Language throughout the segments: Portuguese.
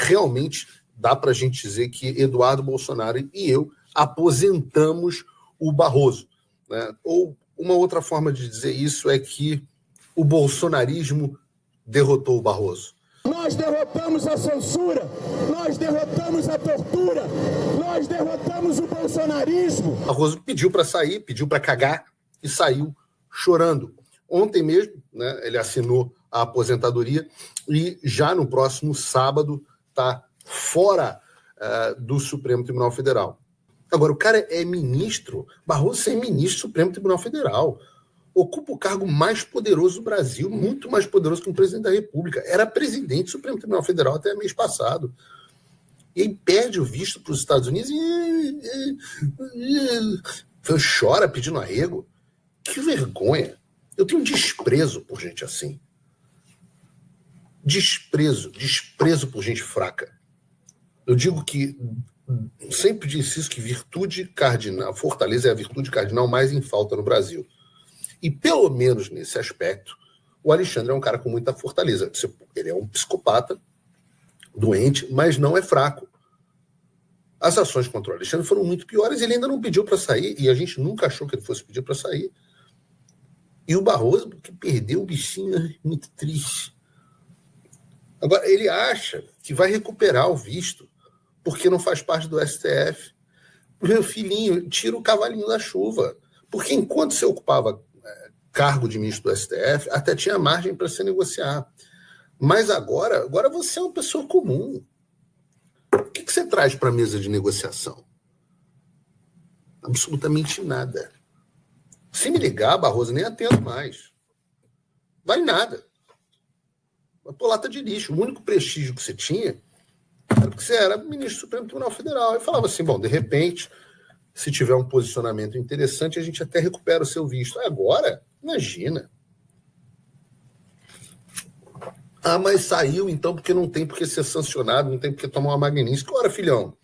realmente dá para a gente dizer que Eduardo Bolsonaro e eu aposentamos o Barroso, né? Ou uma outra forma de dizer isso é que o bolsonarismo derrotou o Barroso. Nós derrotamos a censura, nós derrotamos a tortura, nós derrotamos o bolsonarismo. O Barroso pediu para sair, pediu para cagar e saiu chorando. Ontem mesmo, né, ele assinou a aposentadoria e já no próximo sábado está fora do Supremo Tribunal Federal. Agora, o cara é ministro, Barroso é ministro do Supremo Tribunal Federal. Ocupa o cargo mais poderoso do Brasil, muito mais poderoso que um presidente da República. Era presidente do Supremo Tribunal Federal até mês passado. E aí perde o visto para os Estados Unidos e chora pedindo arrego. Que vergonha. Eu tenho desprezo por gente assim. Desprezo por gente fraca. Eu digo que, sempre disse isso, que virtude cardinal, fortaleza é a virtude cardinal mais em falta no Brasil. E pelo menos nesse aspecto, o Alexandre é um cara com muita fortaleza. Ele é um psicopata, doente, mas não é fraco. As ações contra o Alexandre foram muito piores, ele ainda não pediu para sair, e a gente nunca achou que ele fosse pedir para sair. E o Barroso, que perdeu o bichinho, muito triste. Agora, ele acha que vai recuperar o visto, porque não faz parte do STF. Meu filhinho, tira o cavalinho da chuva. Porque enquanto você ocupava cargo de ministro do STF, até tinha margem para se negociar. Mas agora você é uma pessoa comum. O que você traz para a mesa de negociação? Absolutamente nada. Se me ligar, Barroso, nem atendo mais. Vale nada. Uma lata de lixo. O único prestígio que você tinha era porque você era ministro do Supremo Tribunal Federal. Eu falava assim, bom, de repente, se tiver um posicionamento interessante, a gente até recupera o seu visto. Agora, imagina. Ah, mas saiu então porque não tem porque ser sancionado, não tem porque tomar uma Magnitsky. Ora, filhão,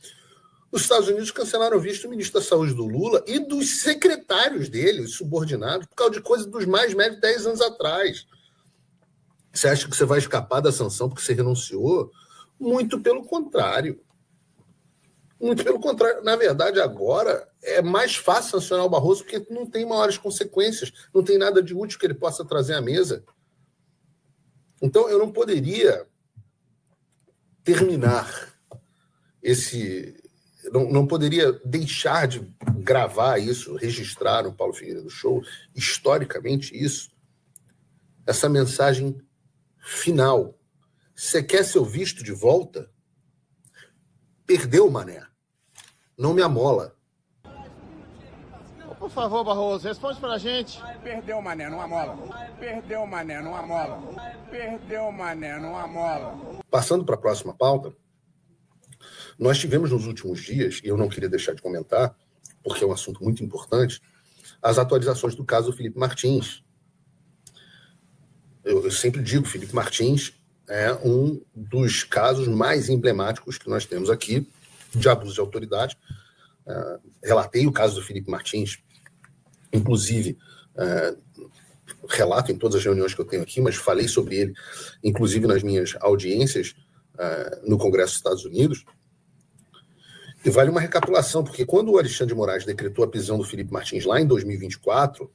os Estados Unidos cancelaram o visto do ministro da Saúde do Lula e dos secretários dele, os subordinados, por causa de coisas dos mais médios 10 anos atrás. Você acha que você vai escapar da sanção porque você renunciou? Muito pelo contrário. Muito pelo contrário. Na verdade, agora é mais fácil sancionar o Barroso porque não tem maiores consequências, não tem nada de útil que ele possa trazer à mesa. Então, eu não poderia terminar não poderia deixar de gravar isso, registrar no Paulo Figueiredo Show, historicamente isso, essa mensagem final. Você quer seu visto de volta? Perdeu, mané. Não me amola. Por favor, Barroso, responde pra gente. Perdeu, mané, não amola. Perdeu, mané, não amola. Perdeu, mané, não amola. Passando para a próxima pauta, nós tivemos nos últimos dias, e eu não queria deixar de comentar, porque é um assunto muito importante, as atualizações do caso do Felipe Martins. Eu sempre digo, Felipe Martins é um dos casos mais emblemáticos que nós temos aqui de abuso de autoridade. Relatei o caso do Felipe Martins, inclusive, relato em todas as reuniões que eu tenho aqui, mas falei sobre ele, inclusive nas minhas audiências no Congresso dos Estados Unidos. E vale uma recapitulação, porque quando o Alexandre de Moraes decretou a prisão do Felipe Martins lá em 2024,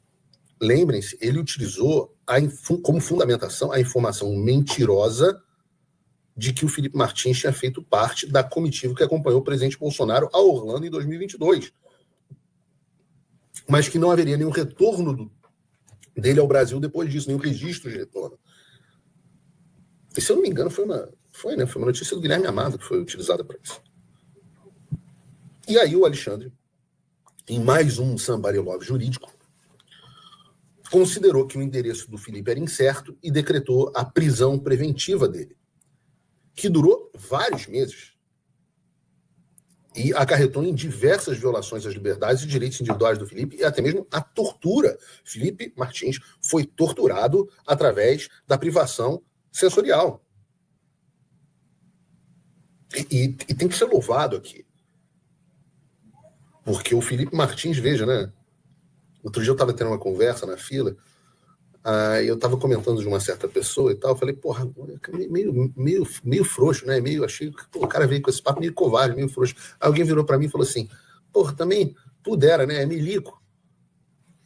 lembrem-se, ele utilizou como fundamentação a informação mentirosa de que o Felipe Martins tinha feito parte da comitiva que acompanhou o presidente Bolsonaro a Orlando em 2022. Mas que não haveria nenhum retorno dele ao Brasil depois disso, nenhum registro de retorno. E se eu não me engano, foi uma notícia do Guilherme Amado que foi utilizada para isso. E aí o Alexandre, em mais um somebody love jurídico, considerou que o endereço do Felipe era incerto e decretou a prisão preventiva dele, que durou vários meses e acarretou em diversas violações às liberdades e direitos individuais do Felipe e até mesmo a tortura. Felipe Martins foi torturado através da privação sensorial. E tem que ser louvado aqui. Porque o Felipe Martins, veja, né? Outro dia eu estava tendo uma conversa na fila, Eu estava comentando de uma certa pessoa e tal, eu falei, porra, meio frouxo, né? Achei que o cara veio com esse papo meio covarde, meio frouxo. Aí alguém virou para mim e falou assim, porra, também pudera, né? É milico.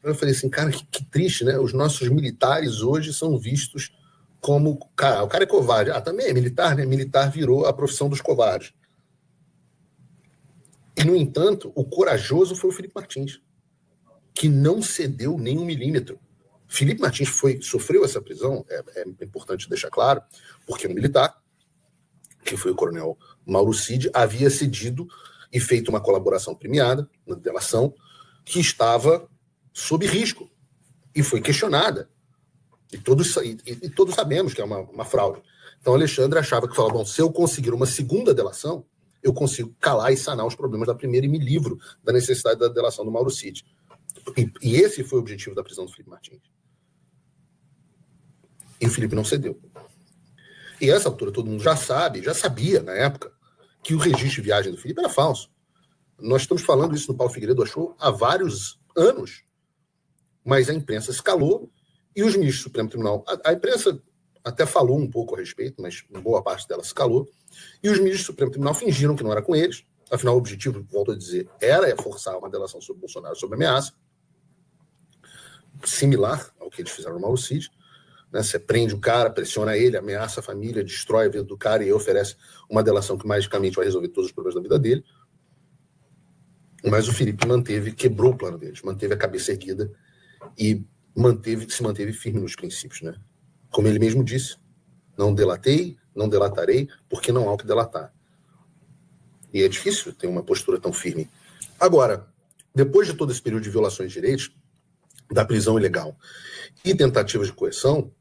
Eu falei assim, cara, que triste, né? Os nossos militares hoje são vistos como... o cara é covarde. Também é militar, né? Militar virou a profissão dos covardes. E, no entanto, o corajoso foi o Felipe Martins, que não cedeu nem 1 milímetro. Felipe Martins sofreu essa prisão, é importante deixar claro, porque um militar, que foi o coronel Mauro Cid, havia cedido e feito uma colaboração premiada na delação que estava sob risco e foi questionada. E todos sabemos que é uma fraude. Então, Alexandre achava que falava, bom, se eu conseguir uma segunda delação, eu consigo calar e sanar os problemas da primeira e me livro da necessidade da delação do Mauro Cid. E esse foi o objetivo da prisão do Felipe Martins. E o Felipe não cedeu. E a essa altura todo mundo já sabia na época, que o registro de viagem do Felipe era falso. Nós estamos falando isso no Paulo Figueiredo Show há vários anos, mas a imprensa se calou e os ministros do Supremo Tribunal... A imprensa até falou um pouco a respeito, mas boa parte dela se calou, e os ministros do Supremo Tribunal fingiram que não era com eles. Afinal, o objetivo, volto a dizer, era forçar uma delação sobre Bolsonaro, sobre ameaça, similar ao que eles fizeram no Mauro Cid. Né? Você prende o cara, pressiona ele, ameaça a família, destrói a vida do cara e oferece uma delação que magicamente vai resolver todos os problemas da vida dele. Mas o Felipe quebrou o plano deles, manteve a cabeça erguida e se manteve firme nos princípios. Né? Como ele mesmo disse, não delatei, não delatarei, porque não há o que delatar. E é difícil ter uma postura tão firme. Agora, depois de todo esse período de violações de direitos, da prisão ilegal e tentativas de coerção,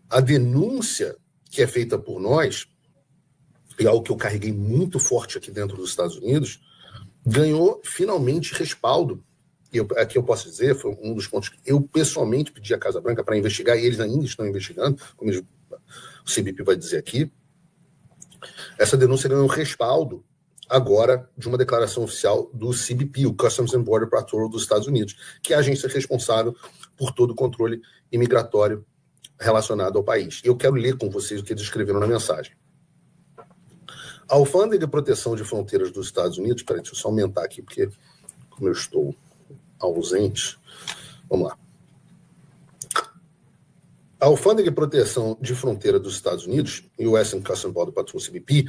a denúncia que é feita por nós, e algo que eu carreguei muito forte aqui dentro dos Estados Unidos, ganhou finalmente respaldo. E aqui eu posso dizer, foi um dos pontos que eu pessoalmente pedi à Casa Branca para investigar, e eles ainda estão investigando, como o CBP vai dizer aqui. Essa denúncia ganhou respaldo agora de uma declaração oficial do CBP, o Customs and Border Patrol dos Estados Unidos, que é a agência responsável por todo o controle imigratório relacionado ao país. Eu quero ler com vocês o que eles escreveram na mensagem. A Alfândega de Proteção de Fronteiras dos Estados Unidos, peraí, deixa eu só aumentar aqui, porque como eu estou ausente, vamos lá. A Alfândega de Proteção de Fronteira dos Estados Unidos, US Customs and Border Patrol, CBP,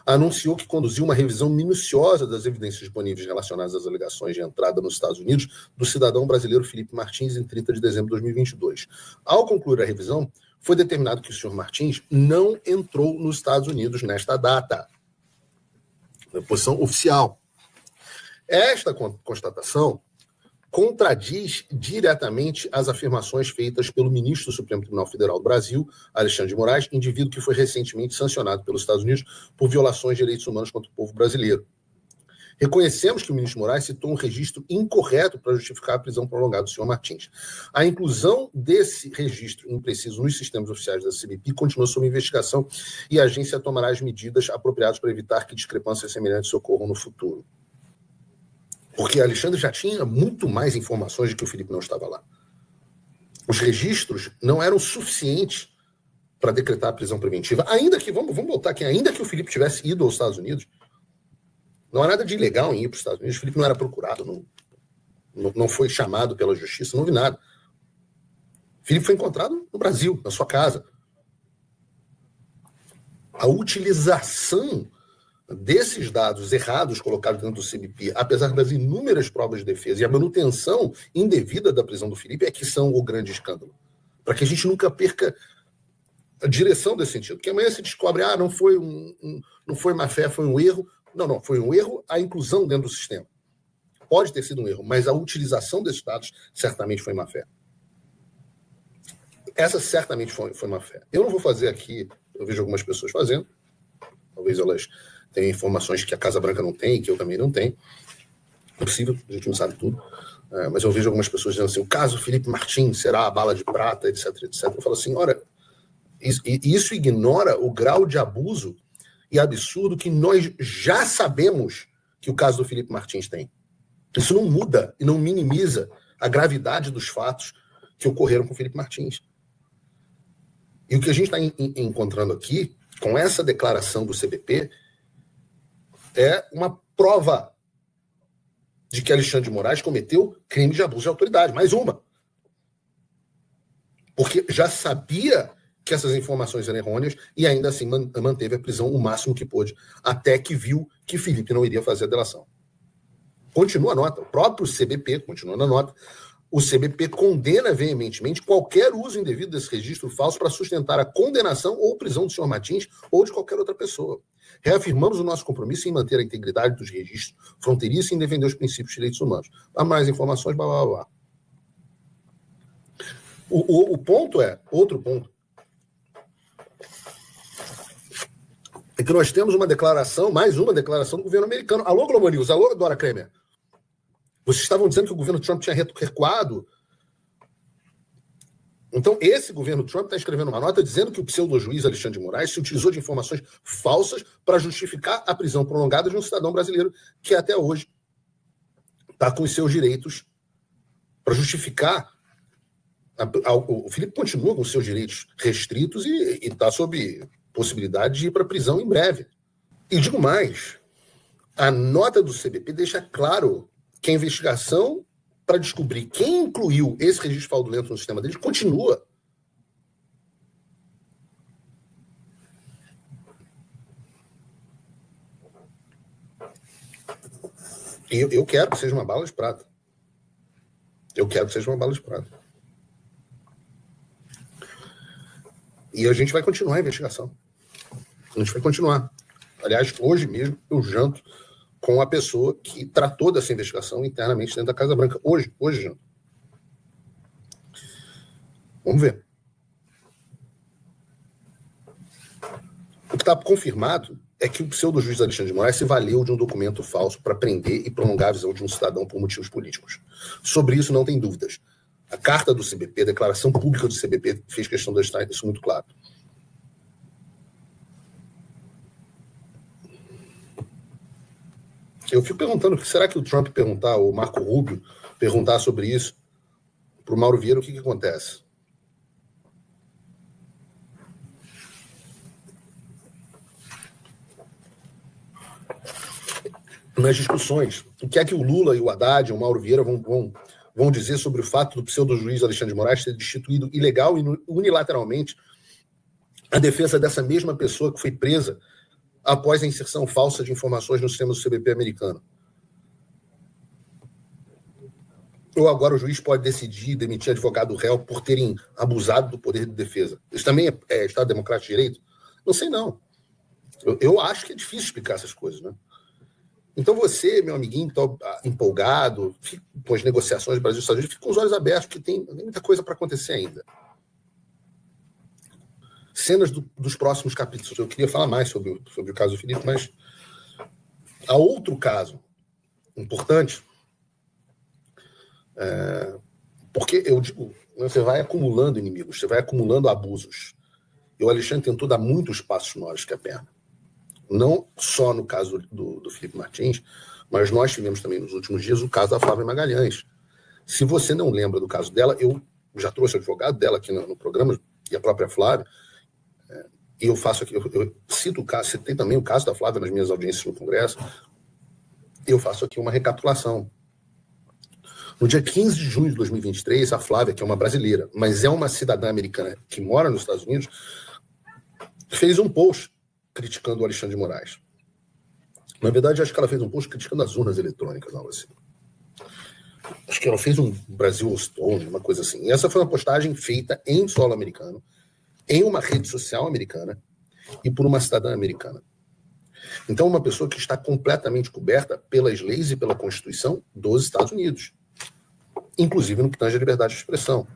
anunciou que conduziu uma revisão minuciosa das evidências disponíveis relacionadas às alegações de entrada nos Estados Unidos do cidadão brasileiro Felipe Martins em 30 de dezembro de 2022. Ao concluir a revisão, foi determinado que o senhor Martins não entrou nos Estados Unidos nesta data. Na posição oficial. Esta constatação contradiz diretamente as afirmações feitas pelo ministro do Supremo Tribunal Federal do Brasil, Alexandre de Moraes, indivíduo que foi recentemente sancionado pelos Estados Unidos por violações de direitos humanos contra o povo brasileiro. Reconhecemos que o ministro Moraes citou um registro incorreto para justificar a prisão prolongada do senhor Martins. A inclusão desse registro impreciso nos sistemas oficiais da CBP continua sob investigação e a agência tomará as medidas apropriadas para evitar que discrepâncias semelhantes ocorram no futuro. Porque Alexandre já tinha muito mais informações de que o Felipe não estava lá. Os registros não eram suficientes para decretar a prisão preventiva. Ainda que, vamos voltar aqui, ainda que o Felipe tivesse ido aos Estados Unidos, não há nada de ilegal em ir para os Estados Unidos. O Felipe não era procurado, não foi chamado pela justiça, não houve nada. O Felipe foi encontrado no Brasil, na sua casa. A utilização desses dados errados colocados dentro do CBP, apesar das inúmeras provas de defesa e a manutenção indevida da prisão do Felipe, é que são o grande escândalo. Para que a gente nunca perca a direção desse sentido. Porque amanhã se descobre, não foi má fé, foi um erro. Não, foi um erro a inclusão dentro do sistema. Pode ter sido um erro, mas a utilização desses dados certamente foi má fé. Essa certamente foi má fé. Eu não vou fazer aqui, eu vejo algumas pessoas fazendo, talvez elas tenham informações que a Casa Branca não tem, que eu também não tenho. É possível, a gente não sabe tudo. Mas eu vejo algumas pessoas dizendo assim, o caso Felipe Martins será a bala de prata, etc, etc. Eu falo assim, olha, isso ignora o grau de abuso e absurdo que nós já sabemos que o caso do Felipe Martins tem. Isso não muda e não minimiza a gravidade dos fatos que ocorreram com o Felipe Martins. E o que a gente está encontrando aqui, com essa declaração do CBP, é uma prova de que Alexandre de Moraes cometeu crime de abuso de autoridade. Mais uma. Porque já sabia que essas informações eram errôneas e ainda assim manteve a prisão o máximo que pôde, até que viu que Felipe não iria fazer a delação. Continua a nota. O próprio CBP, continua na nota, o CBP condena veementemente qualquer uso indevido desse registro falso para sustentar a condenação ou prisão do senhor Martins ou de qualquer outra pessoa. Reafirmamos o nosso compromisso em manter a integridade dos registros fronteiriços e em defender os princípios de direitos humanos. Há mais informações, blá, blá, blá. O ponto é, outro ponto, é que nós temos uma declaração, mais uma declaração do governo americano. Alô, Globo News, alô, Dora Kremer. Vocês estavam dizendo que o governo Trump tinha recuado. Então, esse governo Trump está escrevendo uma nota dizendo que o pseudo-juiz Alexandre de Moraes se utilizou de informações falsas para justificar a prisão prolongada de um cidadão brasileiro que até hoje está com os seus direitos, para justificar. O Felipe continua com os seus direitos restritos e está sob possibilidade de ir para a prisão em breve. E digo mais, a nota do CBP deixa claro que a investigação para descobrir quem incluiu esse registro fraudulento no sistema deles continua. E eu quero que seja uma bala de prata. Eu quero que seja uma bala de prata. E a gente vai continuar a investigação. A gente vai continuar. Aliás, hoje mesmo eu janto com a pessoa que tratou dessa investigação internamente dentro da Casa Branca. Hoje janto. Vamos ver. O que está confirmado é que o pseudo-juiz Alexandre de Moraes se valeu de um documento falso para prender e prolongar a visão de um cidadão por motivos políticos. Sobre isso não tem dúvidas. A carta do CBP, a declaração pública do CBP, fez questão de deixar isso muito claro. Eu fico perguntando, será que o Trump perguntar, ou o Marco Rubio perguntar sobre isso para o Mauro Vieira, o que acontece? Nas discussões, o que é que o Lula e o Haddad e o Mauro Vieira vão dizer sobre o fato do pseudo-juiz Alexandre de Moraes ter destituído ilegal e unilateralmente a defesa dessa mesma pessoa que foi presa após a inserção falsa de informações no sistema do CBP americano? Ou agora o juiz pode decidir demitir advogado réu por terem abusado do poder de defesa? Isso também é Estado Democrático de Direito? Não sei, não. Eu acho que é difícil explicar essas coisas, né? Então você, meu amiguinho, empolgado com as negociações do Brasil e Estados Unidos, fica com os olhos abertos, que tem muita coisa para acontecer ainda. Cenas dos próximos capítulos. Eu queria falar mais sobre o caso do Felipe, mas há outro caso importante, porque eu digo, você vai acumulando inimigos, você vai acumulando abusos. E o Alexandre tentou dar muitos passos maiores que a perna. Não só no caso do Felipe Martins, mas nós tivemos também nos últimos dias o caso da Flávia Magalhães. Se você não lembra do caso dela, eu já trouxe o advogado dela aqui no programa, e a própria Flávia, e eu faço aqui, eu cito o caso, citei também o caso da Flávia nas minhas audiências no Congresso, eu faço aqui uma recapitulação. No dia 15 de junho de 2023, a Flávia, que é uma brasileira, mas é uma cidadã americana que mora nos Estados Unidos, fez um post criticando o Alexandre de Moraes. Na verdade, acho que ela fez um post criticando as urnas eletrônicas, algo assim. Acho que ela fez um Brasil Stone, uma coisa assim. E essa foi uma postagem feita em solo americano, em uma rede social americana e por uma cidadã americana. Então, uma pessoa que está completamente coberta pelas leis e pela Constituição dos Estados Unidos, inclusive no que tange a liberdade de expressão.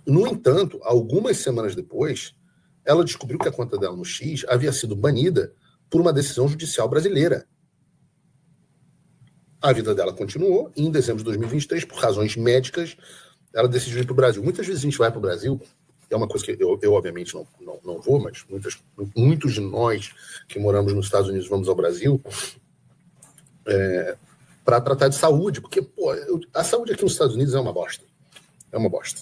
No entanto, algumas semanas depois, ela descobriu que a conta dela no X havia sido banida por uma decisão judicial brasileira. A vida dela continuou e em dezembro de 2023, por razões médicas, ela decidiu ir para o Brasil. Muitas vezes a gente vai para o Brasil, é uma coisa que eu obviamente não vou, mas muitos de nós que moramos nos Estados Unidos vamos ao Brasil para tratar de saúde, porque a saúde aqui nos Estados Unidos é uma bosta. É uma bosta.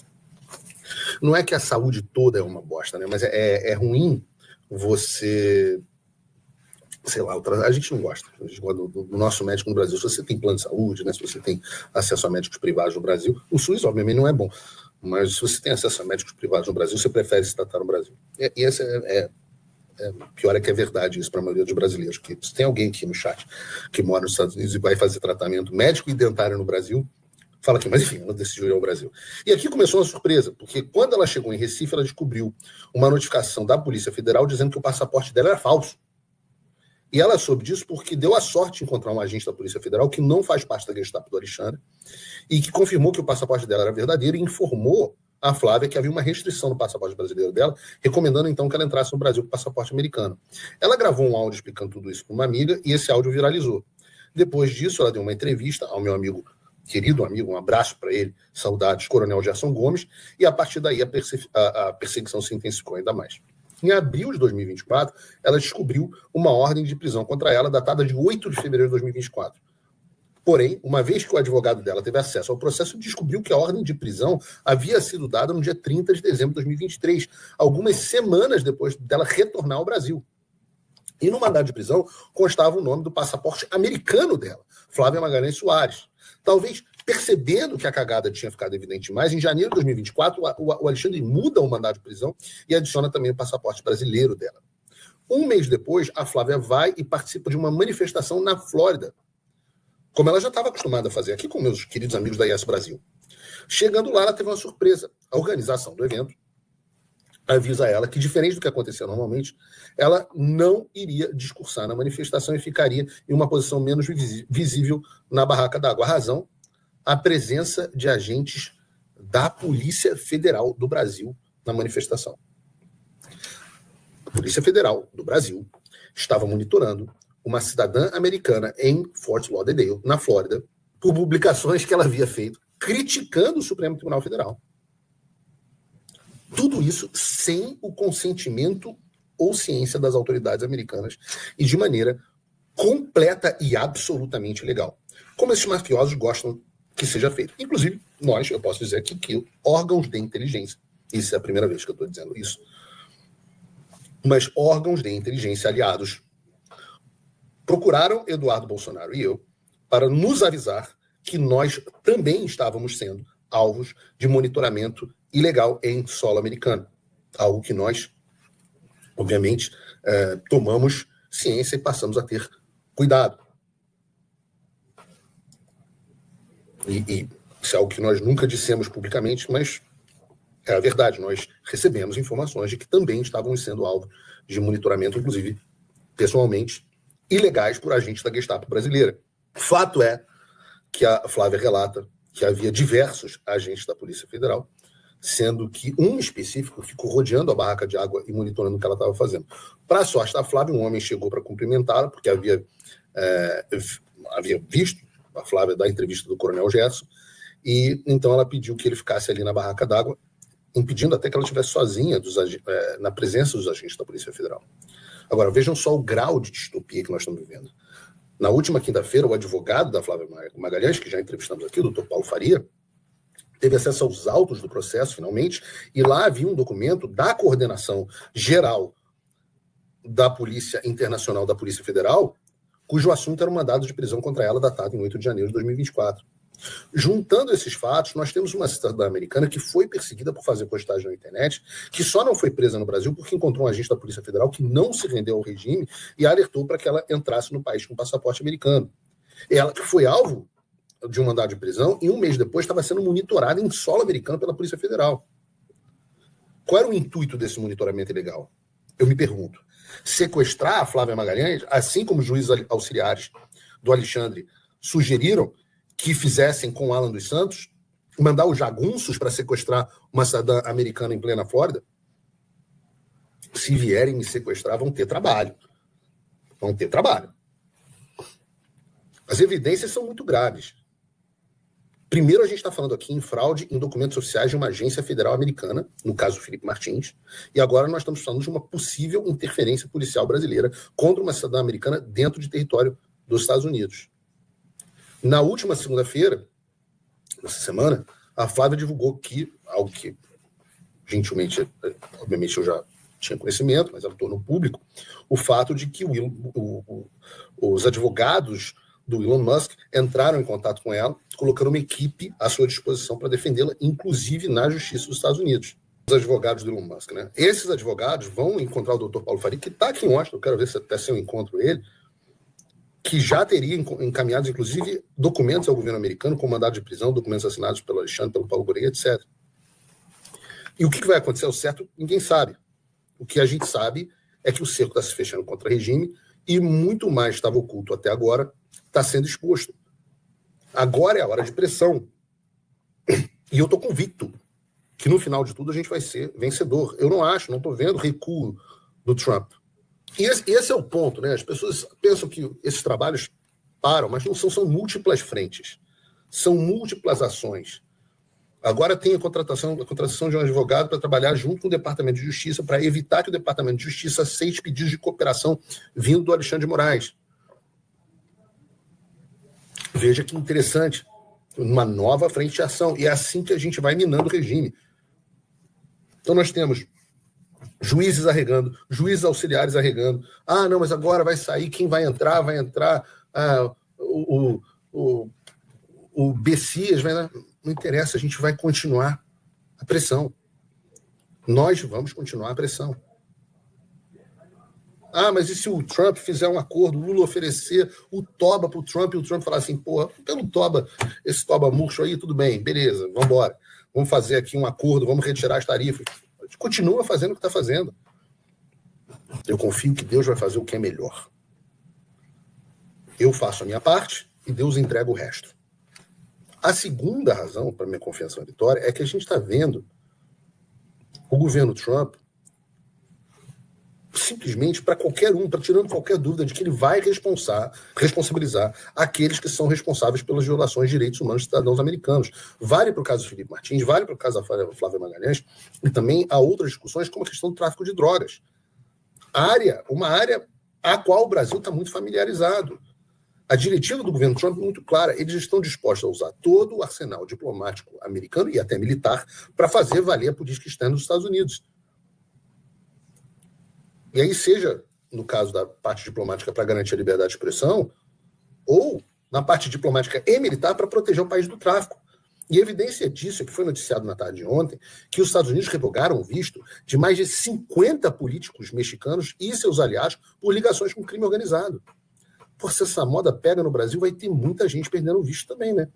Não é que a saúde toda é uma bosta, né? Mas é ruim você... Sei lá, a gente não gosta. A gente gosta do nosso médico no Brasil. Se você tem plano de saúde, né? Se você tem acesso a médicos privados no Brasil, o SUS, obviamente, não é bom. Mas se você tem acesso a médicos privados no Brasil, você prefere se tratar no Brasil. E essa pior é que é verdade isso para a maioria dos brasileiros. Que se tem alguém aqui no chat que mora nos Estados Unidos e vai fazer tratamento médico e dentário no Brasil, fala aqui, mas enfim, ela decidiu ir ao Brasil. E aqui começou uma surpresa, porque quando ela chegou em Recife, ela descobriu uma notificação da Polícia Federal dizendo que o passaporte dela era falso. E ela soube disso porque deu a sorte de encontrar um agente da Polícia Federal que não faz parte da Gestapo do Alexandre e que confirmou que o passaporte dela era verdadeiro e informou a Flávia que havia uma restrição no passaporte brasileiro dela, recomendando então que ela entrasse no Brasil com o passaporte americano. Ela gravou um áudio explicando tudo isso para uma amiga e esse áudio viralizou. Depois disso, ela deu uma entrevista ao meu amigo, querido amigo, um abraço para ele, saudades, Coronel Gerson Gomes, e a partir daí a perseguição se intensificou ainda mais. Em abril de 2024, ela descobriu uma ordem de prisão contra ela, datada de 8 de fevereiro de 2024. Porém, uma vez que o advogado dela teve acesso ao processo, descobriu que a ordem de prisão havia sido dada no dia 30 de dezembro de 2023, algumas semanas depois dela retornar ao Brasil. E no mandado de prisão constava o nome do passaporte americano dela, Flávia Magalhães Soares. Talvez percebendo que a cagada tinha ficado evidente demais, em janeiro de 2024, o Alexandre muda o mandado de prisão e adiciona também o passaporte brasileiro dela. Um mês depois, a Flávia vai e participa de uma manifestação na Flórida, como ela já estava acostumada a fazer aqui com meus queridos amigos da IS Brasil. Chegando lá, ela teve uma surpresa. A organização do evento avisa ela que, diferente do que acontecia normalmente, ela não iria discursar na manifestação e ficaria em uma posição menos visível na barraca d'água. A razão? A presença de agentes da Polícia Federal do Brasil na manifestação. A Polícia Federal do Brasil estava monitorando uma cidadã americana em Fort Lauderdale, na Flórida, por publicações que ela havia feito criticando o Supremo Tribunal Federal. Tudo isso sem o consentimento ou ciência das autoridades americanas e de maneira completa e absolutamente legal. Como esses mafiosos gostam que seja feito. Inclusive, eu posso dizer aqui que órgãos de inteligência, isso é a primeira vez que eu estou dizendo isso, mas órgãos de inteligência aliados procuraram Eduardo Bolsonaro e eu para nos avisar que nós também estávamos sendo alvos de monitoramento ilegal em solo americano. Algo que nós, obviamente, tomamos ciência e passamos a ter cuidado. E isso é algo que nós nunca dissemos publicamente, mas é a verdade. Nós recebemos informações de que também estávamos sendo alvo de monitoramento, inclusive, pessoalmente, ilegais por agentes da Gestapo brasileira. Fato é que a Flávia relata que havia diversos agentes da Polícia Federal, sendo que um específico ficou rodeando a barraca de água e monitorando o que ela estava fazendo. Para a sorte da Flávia, um homem chegou para cumprimentá-la, porque havia visto a Flávia dar entrevista do Coronel Gerson, e então ela pediu que ele ficasse ali na barraca d'água, impedindo até que ela estivesse sozinha na presença dos agentes da Polícia Federal. Agora, vejam só o grau de distopia que nós estamos vivendo. Na última quinta-feira, o advogado da Flávia Magalhães, que já entrevistamos aqui, o doutor Paulo Faria, teve acesso aos autos do processo, finalmente, e lá havia um documento da coordenação geral da Polícia Internacional da Polícia Federal, cujo assunto era um mandado de prisão contra ela datado em 8 de janeiro de 2024. Juntando esses fatos, nós temos uma cidadã americana que foi perseguida por fazer postagem na internet, que só não foi presa no Brasil porque encontrou um agente da Polícia Federal que não se rendeu ao regime e alertou para que ela entrasse no país com passaporte americano. Ela que foi alvo de um mandado de prisão e um mês depois estava sendo monitorada em solo americano pela Polícia Federal. Qual era o intuito desse monitoramento ilegal? Eu me pergunto. Sequestrar a Flávia Magalhães, assim como os juízes auxiliares do Alexandre sugeriram que fizessem com Alan dos Santos, mandar os jagunços para sequestrar uma cidadã americana em plena Flórida? Se vierem me sequestrar, vão ter trabalho. Vão ter trabalho. As evidências são muito graves. Primeiro, a gente está falando aqui em fraude em documentos oficiais de uma agência federal americana, no caso Felipe Martins, e agora nós estamos falando de uma possível interferência policial brasileira contra uma cidadã americana dentro de território dos Estados Unidos. Na última segunda-feira, nessa semana, a Flávia divulgou que, algo que gentilmente, obviamente eu já tinha conhecimento, mas ela tornou público, o fato de que os advogados do Elon Musk entraram em contato com ela, colocando uma equipe à sua disposição para defendê-la, inclusive na Justiça dos Estados Unidos. Os advogados do Elon Musk, né? Esses advogados vão encontrar o Dr. Paulo Faria, que está aqui em Washington, eu quero ver se até se eu encontro ele, que já teria encaminhado, inclusive, documentos ao governo americano, com mandado de prisão, documentos assinados pelo Alexandre, pelo Paulo Goreia, etc. E o que vai acontecer ao certo, ninguém sabe. O que a gente sabe é que o cerco está se fechando contra o regime e muito mais estava oculto até agora está sendo exposto. Agora é a hora de pressão. E eu estou convicto que no final de tudo a gente vai ser vencedor. Eu não estou vendo recuo do Trump. E esse é o ponto, né? As pessoas pensam que esses trabalhos param, mas não são múltiplas frentes. São múltiplas ações. Agora tem a contratação de um advogado para trabalhar junto com o Departamento de Justiça para evitar que o Departamento de Justiça aceite pedidos de cooperação vindo do Alexandre de Moraes. Veja que interessante. Uma nova frente de ação. E é assim que a gente vai minando o regime. Então nós temos juízes arregando, juízes auxiliares arregando. Ah, não, mas agora vai sair, quem vai entrar? Vai entrar o Bessias, não interessa, a gente vai continuar a pressão. Nós vamos continuar a pressão. Ah, mas e se o Trump fizer um acordo, o Lula oferecer o toba para o Trump e o Trump falar assim, porra, pelo toba, esse toba murcho aí, tudo bem, beleza, vamos embora. Vamos fazer aqui um acordo, vamos retirar as tarifas. A gente continua fazendo o que está fazendo. Eu confio que Deus vai fazer o que é melhor. Eu faço a minha parte e Deus entrega o resto. A segunda razão para minha confiança na vitória é que a gente está vendo o governo Trump simplesmente para qualquer um, para tirando qualquer dúvida de que ele vai responsabilizar aqueles que são responsáveis pelas violações de direitos humanos de cidadãos americanos. Vale para o caso do Felipe Martins, vale para o caso da Flávia Magalhães, e também há outras discussões como a questão do tráfico de drogas. Uma área a qual o Brasil está muito familiarizado. A diretiva do governo Trump é muito clara, eles estão dispostos a usar todo o arsenal diplomático americano e até militar para fazer valer a política externa dos Estados Unidos. E aí, seja no caso da parte diplomática para garantir a liberdade de expressão, ou na parte diplomática e militar para proteger o país do tráfico. E evidência disso é que foi noticiado na tarde de ontem que os Estados Unidos revogaram o visto de mais de 50 políticos mexicanos e seus aliados por ligações com o crime organizado. Pô, se essa moda pega no Brasil, vai ter muita gente perdendo o visto também, né?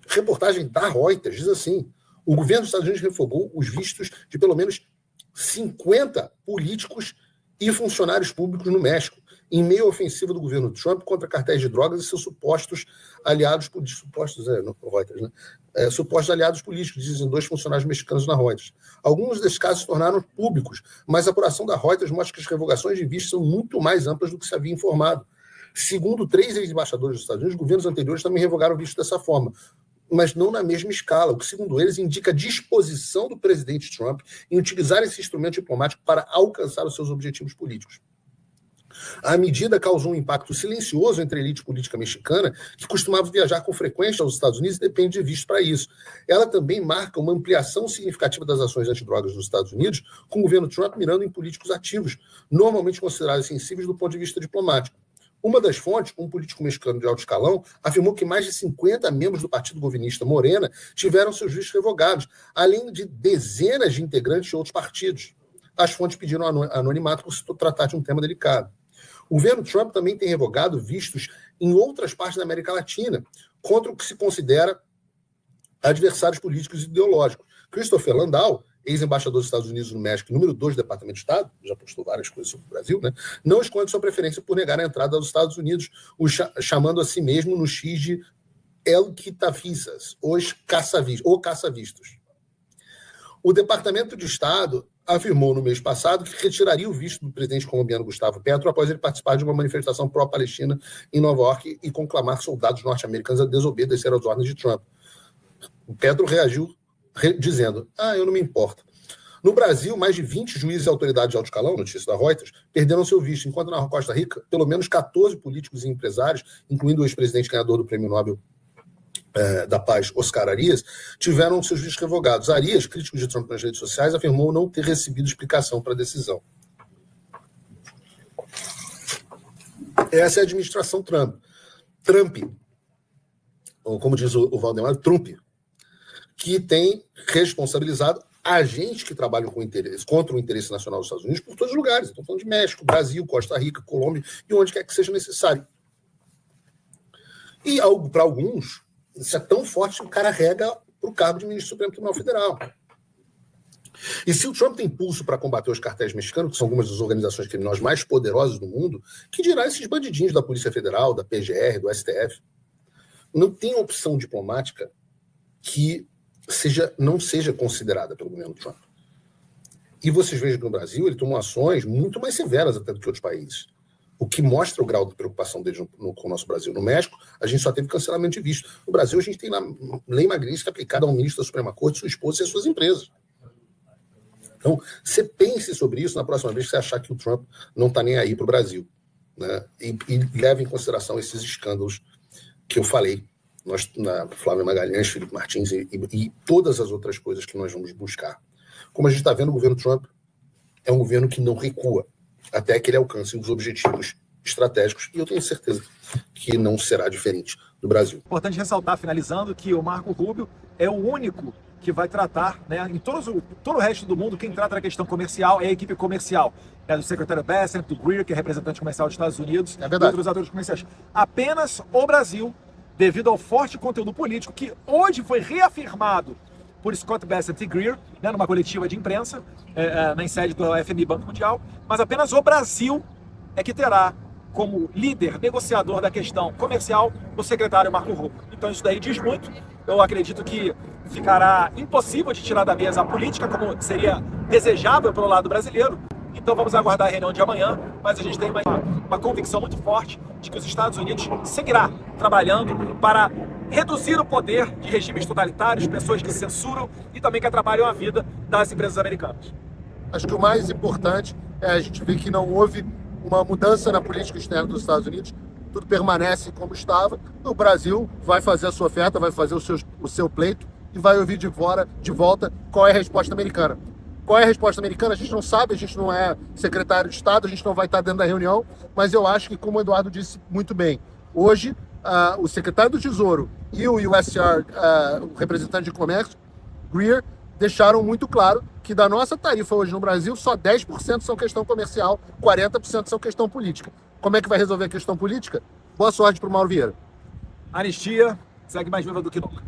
Reportagem da Reuters diz assim, o governo dos Estados Unidos revogou os vistos de pelo menos 50 políticos e funcionários públicos no México, em meio à ofensiva do governo Trump contra cartéis de drogas e seus supostos aliados políticos. Reuters, né? Supostos aliados políticos, dizem 2 funcionários mexicanos na Reuters. Alguns desses casos se tornaram públicos, mas a apuração da Reuters mostra que as revogações de vistos são muito mais amplas do que se havia informado. Segundo 3 ex-embaixadores dos Estados Unidos, governos anteriores também revogaram o visto dessa forma, mas não na mesma escala, o que, segundo eles, indica a disposição do presidente Trump em utilizar esse instrumento diplomático para alcançar os seus objetivos políticos. A medida causou um impacto silencioso entre a elite política mexicana, que costumava viajar com frequência aos Estados Unidos e depende de visto para isso. Ela também marca uma ampliação significativa das ações antidrogas dos Estados Unidos, com o governo Trump mirando em políticos ativos, normalmente considerados sensíveis do ponto de vista diplomático. Uma das fontes, um político mexicano de alto escalão, afirmou que mais de 50 membros do partido governista Morena tiveram seus vistos revogados, além de dezenas de integrantes de outros partidos. As fontes pediram anonimato por se tratar de um tema delicado. O governo Trump também tem revogado vistos em outras partes da América Latina, contra o que se considera adversários políticos e ideológicos. Christopher Landau, ex-embaixador dos Estados Unidos no México, número 2 do Departamento de Estado, já postou várias coisas sobre o Brasil, né? Não esconde sua preferência por negar a entrada aos Estados Unidos, chamando a si mesmo no X de El Quitavisas, os caça-vistos. O Departamento de Estado afirmou no mês passado que retiraria o visto do presidente colombiano Gustavo Petro após ele participar de uma manifestação pró-Palestina em Nova York e conclamar soldados norte-americanos a desobedecer às ordens de Trump. O Petro reagiu dizendo, eu não me importo. No Brasil, mais de 20 juízes e autoridades de alto escalão, notícia da Reuters, perderam seu visto, enquanto na Costa Rica, pelo menos 14 políticos e empresários, incluindo o ex-presidente ganhador do Prêmio Nobel da Paz, Oscar Arias, tiveram seus vídeos revogados. Arias, crítico de Trump nas redes sociais, afirmou não ter recebido explicação para a decisão. Essa é a administração Trump. Trump, ou como diz o Valdemar, Trump, que tem responsabilizado agentes que trabalham com interesse, contra o interesse nacional dos Estados Unidos por todos os lugares. Estou falando de México, Brasil, Costa Rica, Colômbia e onde quer que seja necessário. E para alguns, isso é tão forte que o cara rega para o cargo de ministro do Supremo Tribunal Federal. E se o Trump tem impulso para combater os cartéis mexicanos, que são algumas das organizações criminosas mais poderosas do mundo, que dirá esses bandidinhos da Polícia Federal, da PGR, do STF? Não tem opção diplomática que não seja considerada pelo governo Trump. E vocês vejam que no Brasil ele tomou ações muito mais severas até do que outros países. O que mostra o grau de preocupação dele com o nosso Brasil. No México, a gente só teve cancelamento de visto. No Brasil, a gente tem a lei Magnitsky aplicada ao ministro da Suprema Corte, sua esposa e as suas empresas. Então, você pense sobre isso na próxima vez que você achar que o Trump não está nem aí para o Brasil. Né? E leve em consideração esses escândalos que eu falei. Flávio Magalhães, Felipe Martins e todas as outras coisas que nós vamos buscar. Como a gente está vendo, o governo Trump é um governo que não recua até que ele alcance os objetivos estratégicos, e eu tenho certeza que não será diferente do Brasil. Importante ressaltar, finalizando, que o Marco Rubio é o único que vai tratar, né, em todo o resto do mundo, quem trata da questão comercial é a equipe comercial. É do secretário Bessent, do Greer, que é representante comercial dos Estados Unidos, e outros atores comerciais. Apenas o Brasil, devido ao forte conteúdo político, que hoje foi reafirmado por Scott Bessent e Greer, né, numa coletiva de imprensa, na sede do FMI Banco Mundial, mas apenas o Brasil é que terá como líder, negociador da questão comercial, o secretário Marco Rubio. Então isso daí diz muito. Eu acredito que ficará impossível de tirar da mesa a política, como seria desejável pelo lado brasileiro. Então vamos aguardar a reunião de amanhã, mas a gente tem uma convicção muito forte de que os Estados Unidos seguirá trabalhando para reduzir o poder de regimes totalitários, pessoas que censuram e também que atrapalham a vida das empresas americanas. Acho que o mais importante é a gente ver que não houve uma mudança na política externa dos Estados Unidos, tudo permanece como estava. O Brasil vai fazer a sua oferta, vai fazer o seu pleito e vai ouvir de volta qual é a resposta americana. Qual é a resposta americana? A gente não sabe, a gente não é secretário de Estado, a gente não vai estar dentro da reunião, mas eu acho que, como o Eduardo disse muito bem, hoje o secretário do Tesouro e o USTR, o representante de comércio, Greer, deixaram muito claro que da nossa tarifa hoje no Brasil, só 10% são questão comercial, 40% são questão política. Como é que vai resolver a questão política? Boa sorte para o Mauro Vieira. Anistia segue mais viva do que nunca.